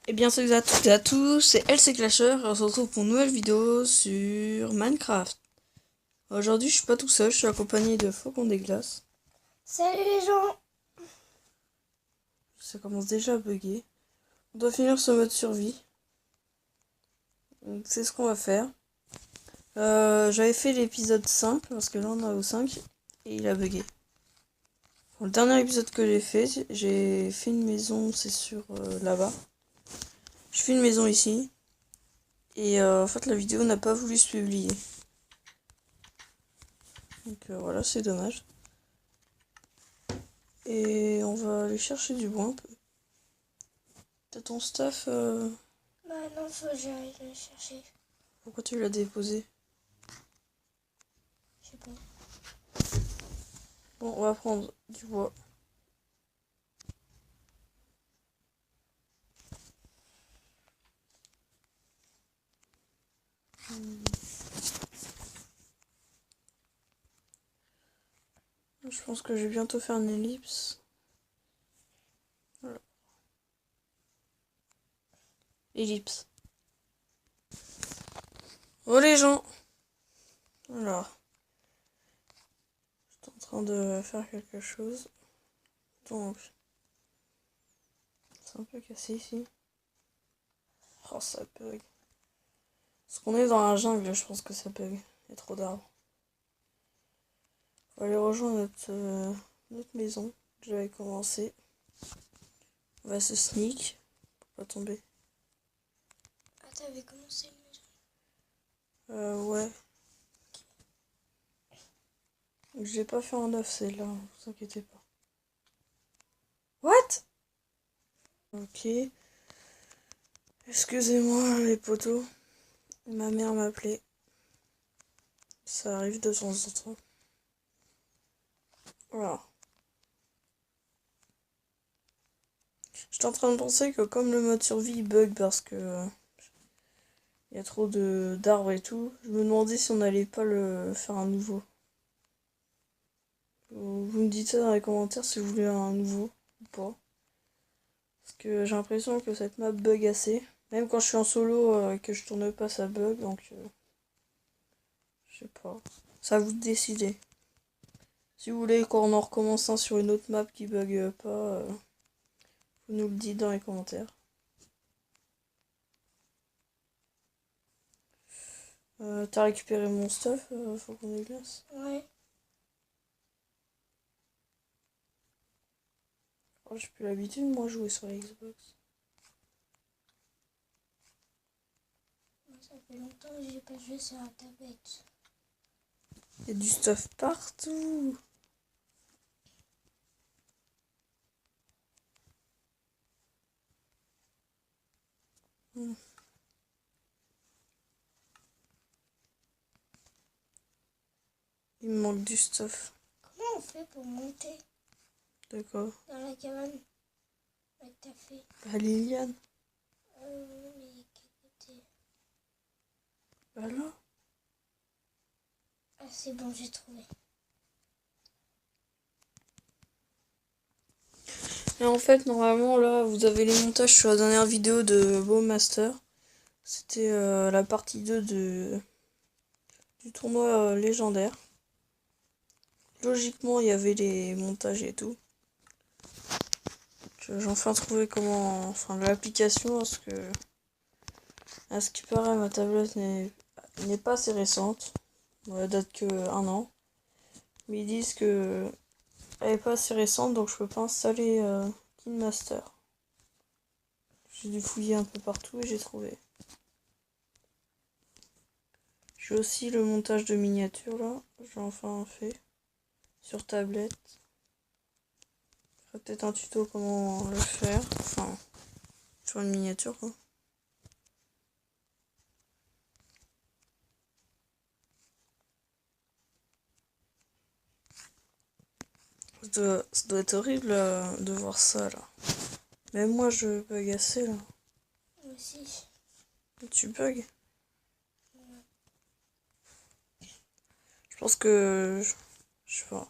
Eh bien salut à toutes et à tous, c'est LC Clasher et on se retrouve pour une nouvelle vidéo sur Minecraft. Aujourd'hui je suis pas tout seul, je suis accompagné de Faucon des Glaces. Salut les gens. Ça commence déjà à bugger. On doit finir ce mode survie. Donc c'est ce qu'on va faire. J'avais fait l'épisode 5 parce que là on est au 5 et il a bugué. Bon, le dernier épisode que j'ai fait une maison, c'est sur là-bas. Je fais une maison ici. Et en fait la vidéo n'a pas voulu se publier. Donc voilà, c'est dommage. Et on va aller chercher du bois un peu. T'as ton stuff Bah non, faut que j'aille le chercher. Pourquoi tu l'as déposé? Je sais pas. Bon, on va prendre du bois. Je pense que je vais bientôt faire une ellipse. Voilà. Ellipse. Oh les gens! Alors, je suis en train de faire quelque chose. Donc, c'est un peu cassé ici. Oh, ça bug. Parce qu'on est dans la jungle, je pense que ça bug. Il y a trop d'arbres. On va aller rejoindre notre maison que j'avais commencé. On va se sneak pour pas tomber. Ah, t'avais commencé le maison. Ouais. J'ai pas fait en neuf celle-là, ne vous inquiétez pas. What? Ok. Excusez-moi les potos. Ma mère m'appelait. Ça arrive de temps en temps. Voilà. J'étais en train de penser que comme le mode survie bug parce que il y a trop d'arbres et tout, je me demandais si on allait pas le faire un nouveau. Vous me dites ça dans les commentaires si vous voulez un nouveau ou pas. Parce que j'ai l'impression que cette map bug assez. Même quand je suis en solo et que je tourne pas, ça bug, donc je sais pas. Ça à vous de décider. Si vous voulez qu'on en recommence un sur une autre map qui bug pas, vous nous le dites dans les commentaires. T'as récupéré mon stuff, faut qu'on glace. Ouais. Oh, j'ai plus l'habitude, moi, jouer sur la Xbox. Moi, ça fait longtemps que j'ai pas joué sur la tablette. Il y a du stuff partout. Hmm. Il me manque du stuff. Comment on fait pour monter D'accord. dans la cabane avec ta fée? Bah, Liliane. Mais quel côté? Bah là. Ah, c'est bon, j'ai trouvé. Et en fait, normalement, là, vous avez les montages sur la dernière vidéo de Bowmaster. C'était la partie 2 du tournoi légendaire. Logiquement, il y avait les montages et tout. J'ai enfin trouvé comment... Enfin, l'application, parce que... À ce qui paraît, ma tablette n'est pas assez récente. Elle date que 1 an. Mais ils disent que elle est pas assez récente, donc je peux pas installer KineMaster. J'ai dû fouiller un peu partout et j'ai trouvé. J'ai aussi le montage de miniatures là. J'ai enfin fait sur tablette. Je ferai peut-être un tuto comment le faire. Enfin, sur une miniature quoi. Ça doit être horrible de voir ça là. Même moi je bug assez là. Moi aussi. Tu bugs? Je pense que... Je sais pas.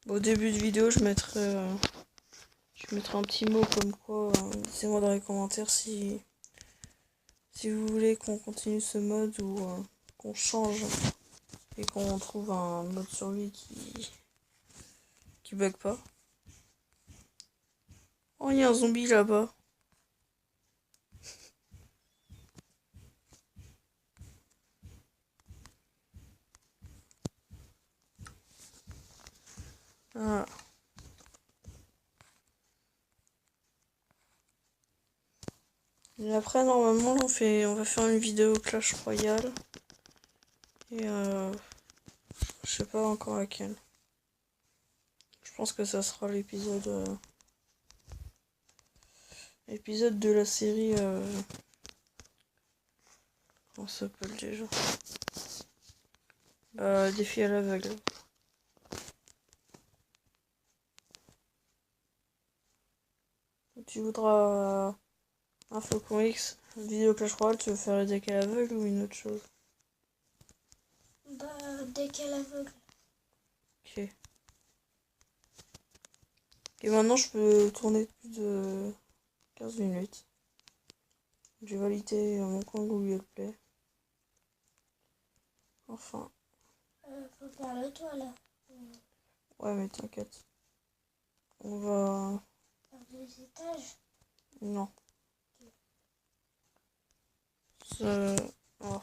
Au début de vidéo, je mettrai un petit mot comme quoi. Dites-moi dans les commentaires si vous voulez qu'on continue ce mode ou qu'on change et qu'on trouve un mode survie qui bug pas. Oh, il y a un zombie là-bas. Voilà. Et après, normalement, on va faire une vidéo Clash Royale. Et je sais pas encore laquelle. Je pense que ça sera l'épisode de la série. Comment ça s'appelle déjà? Défi à l'aveugle. Tu voudras un Flocon X, vidéo Clash Royale, tu veux faire le deck à l'aveugle ou une autre chose? Bah, dès qu'elle aveugle. Ok. Et maintenant, je peux tourner plus de 15 minutes. J'ai validé mon compte Google Play. Enfin. Faut parler toi là. Ouais, mais t'inquiète. On va... Faire 2 étages. Non. Ça... Oh.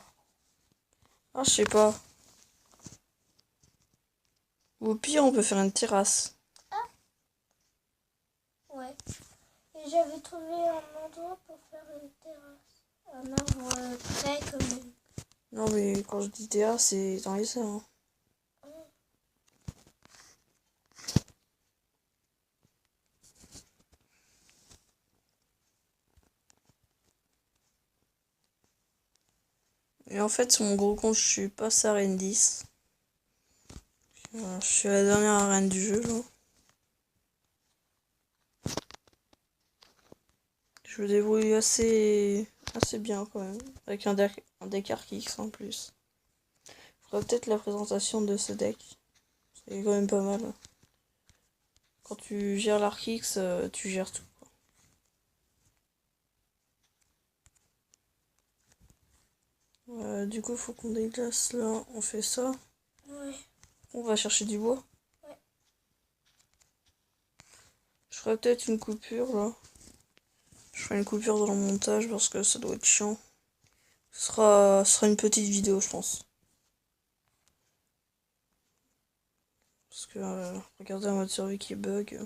Ah, je sais pas. Ou au pire, on peut faire une terrasse. Ouais. Et j'avais trouvé un endroit pour faire une terrasse. Un arbre près comme une. Non, mais quand je dis terrasse, c'est dans les airs. Hein. Et en fait, sur mon gros compte, je suis pas arène 10. Je suis à la dernière arène du jeu, là. Je me débrouille assez bien, quand même. Avec un deck Arc-X en plus. Je ferai peut-être la présentation de ce deck. C'est quand même pas mal. Quand tu gères l'Arc-X, tu gères tout. Du coup, faut qu'on déglace là. On fait ça. Ouais. On va chercher du bois. Ouais. Je ferai peut-être une coupure là. Je ferai une coupure dans le montage parce que ça doit être chiant. Ce sera une petite vidéo, je pense. Parce que regardez un mode survie qui bug.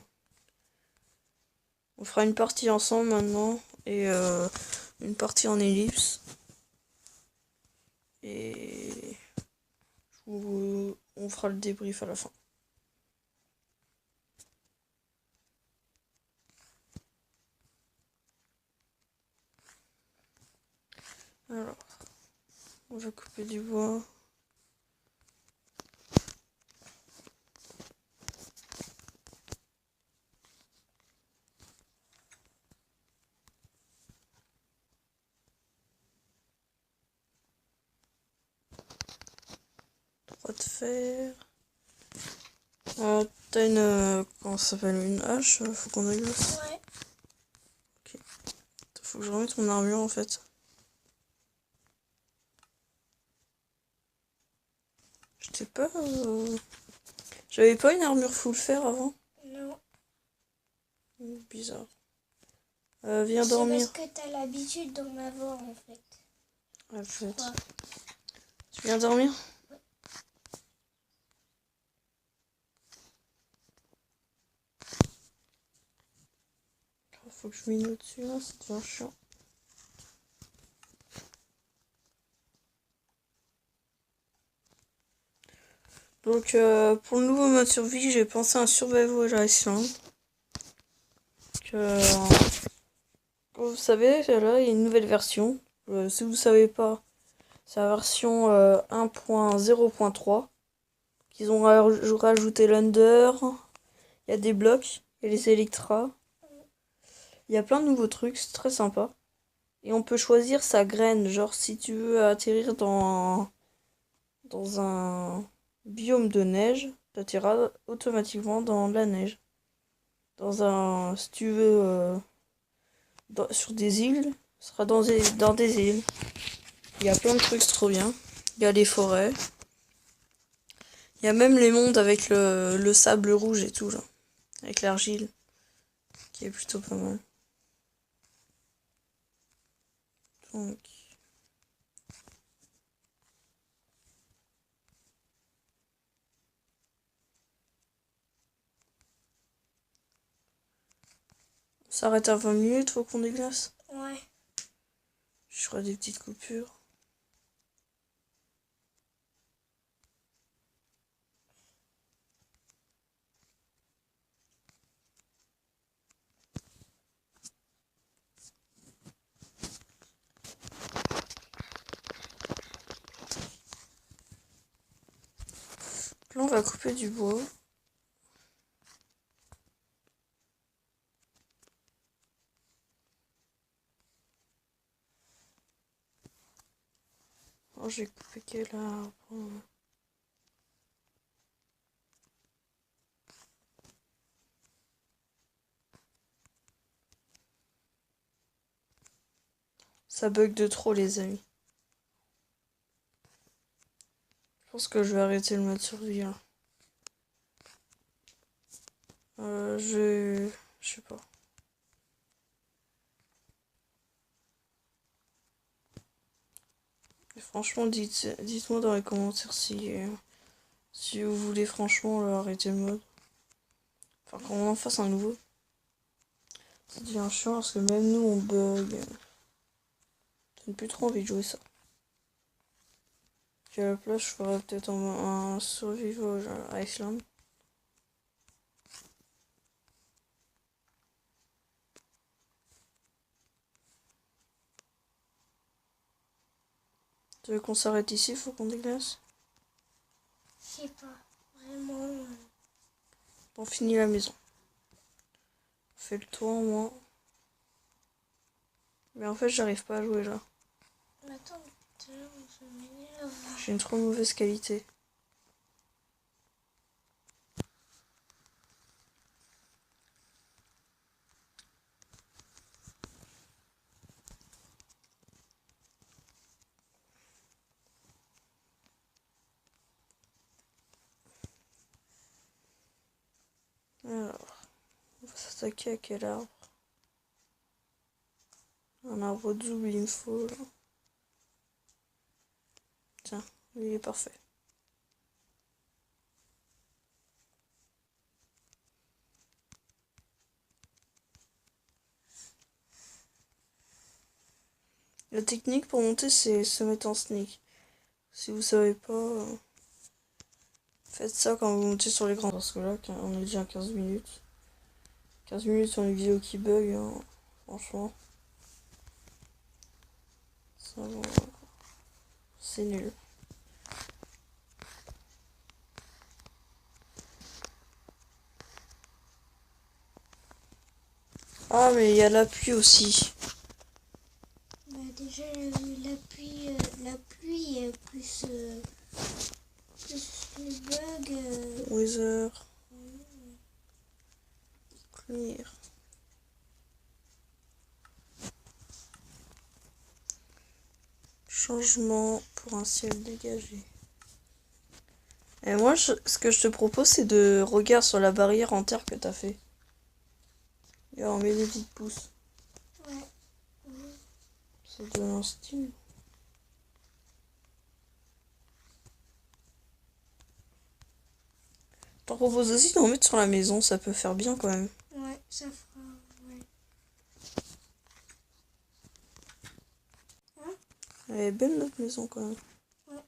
On fera une partie ensemble maintenant et une partie en ellipse. Et on fera le débrief à la fin. Alors, on va couper du bois. Droit de fer. T'as une... comment ça s'appelle? Une hache? Faut qu'on déglace. Ouais. Ok. Faut que je remette mon armure en fait. J'étais pas... J'avais pas une armure full fer avant? Non. Bizarre. Viens C'est dormir. parce que t'as l'habitude d'en avoir en fait. Ouais, peut-être. Ouais. Tu viens dormir? Ouais. Faut que je mine au-dessus là, ça devient chiant. Donc pour le nouveau mode survie, j'ai pensé à un Survival Island. Comme vous savez, là il y a une nouvelle version. Si vous savez pas, c'est la version 1.0.3. Qu'ils ont rajouté l'Under. Il y a des blocs, il y a les Electras. Il y a plein de nouveaux trucs, c'est très sympa. Et on peut choisir sa graine, genre si tu veux atterrir dans un biome de neige, t'atterras automatiquement dans la neige. Si tu veux, sur des îles, ce sera dans des îles. Il y a plein de trucs, c'est trop bien. Il y a les forêts. Il y a même les mondes avec le sable rouge et tout, là. Avec l'argile, qui est plutôt pas mal. Donc... On s'arrête à 20 minutes, faut qu'on déglace. Ouais. Je ferai des petites coupures. Là, on va couper du bois. Oh, j'ai coupé quel arbre? Ça bug de trop, les amis. Je pense que je vais arrêter le mode survie, là. Je sais pas. Et franchement, dites-moi dans les commentaires si vous voulez franchement arrêter le mode. Enfin, qu'on en fasse un nouveau. Ça devient chiant parce que même nous on bug. J'ai plus trop envie de jouer ça. Puis à la place, je ferais peut-être un Survival Iceland. Tu veux qu'on s'arrête ici? Faut qu'on déglace? Je sais pas. Vraiment. On finit la maison. On fait le tour au moins. Mais en fait, j'arrive pas à jouer là. Attends, putain, je m'énerve. J'ai une trop mauvaise qualité. Alors, on va s'attaquer à quel arbre? Un arbre double, il me faut là. Tiens, il est parfait. La technique pour monter, c'est se mettre en sneak. Si vous savez pas, faites ça quand vous montez sur l'écran. Parce que là, on est déjà à 15 minutes. 15 minutes sur une vidéo qui bug, hein. Franchement. Ça, bon, c'est nul. Ah, mais il y a la pluie aussi. Bah, déjà, la pluie plus les bugs. Weather. Clear. Changement pour un ciel dégagé. Et moi, ce que je te propose, c'est de regarder sur la barrière en terre que t'as fait. Et on met des petites pousses. Ouais. Ça donne un style. T'en proposes aussi d'en mettre sur la maison, ça peut faire bien quand même. Ouais, ça fera. Ouais. Hein? Elle est belle notre maison quand même. Ouais.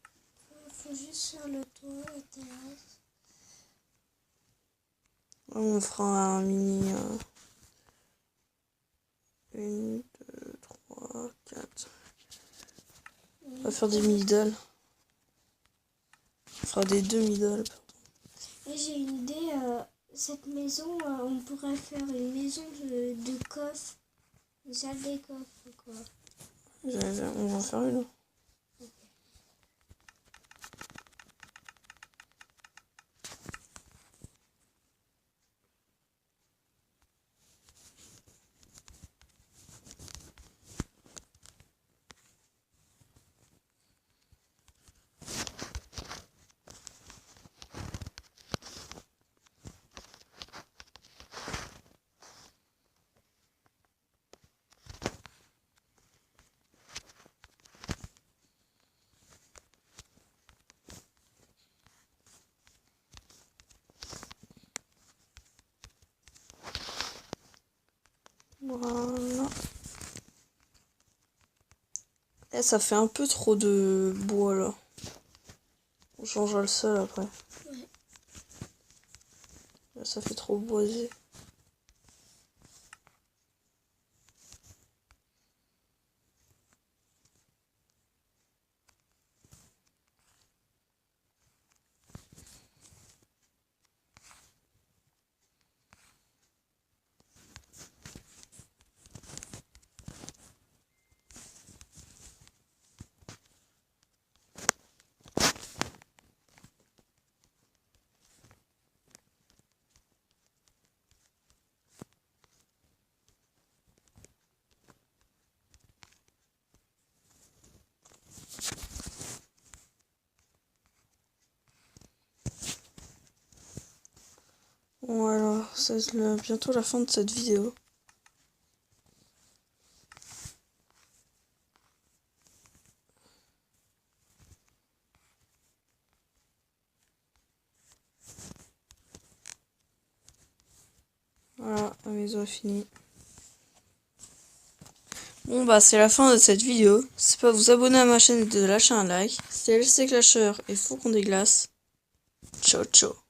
Faut juste faire le toit, la terrasse. On fera un mini. 1, 2, 3, 4. On va faire des mini-dalles. On fera des demi-dalles. Et j'ai une idée, cette maison, on pourrait faire une maison de coffre, une salle des coffres, quoi. On va en faire une. Voilà. Eh, ça fait un peu trop de bois là. On changera le sol après. Ouais. Là, ça fait trop boisé. Voilà, c'est bientôt la fin de cette vidéo. Voilà, la maison est finie. Bon bah c'est la fin de cette vidéo. N'hésitez pas à vous abonner à ma chaîne et de lâcher un like. C'était LC Clasher et Faucon des Glaces. Ciao ciao.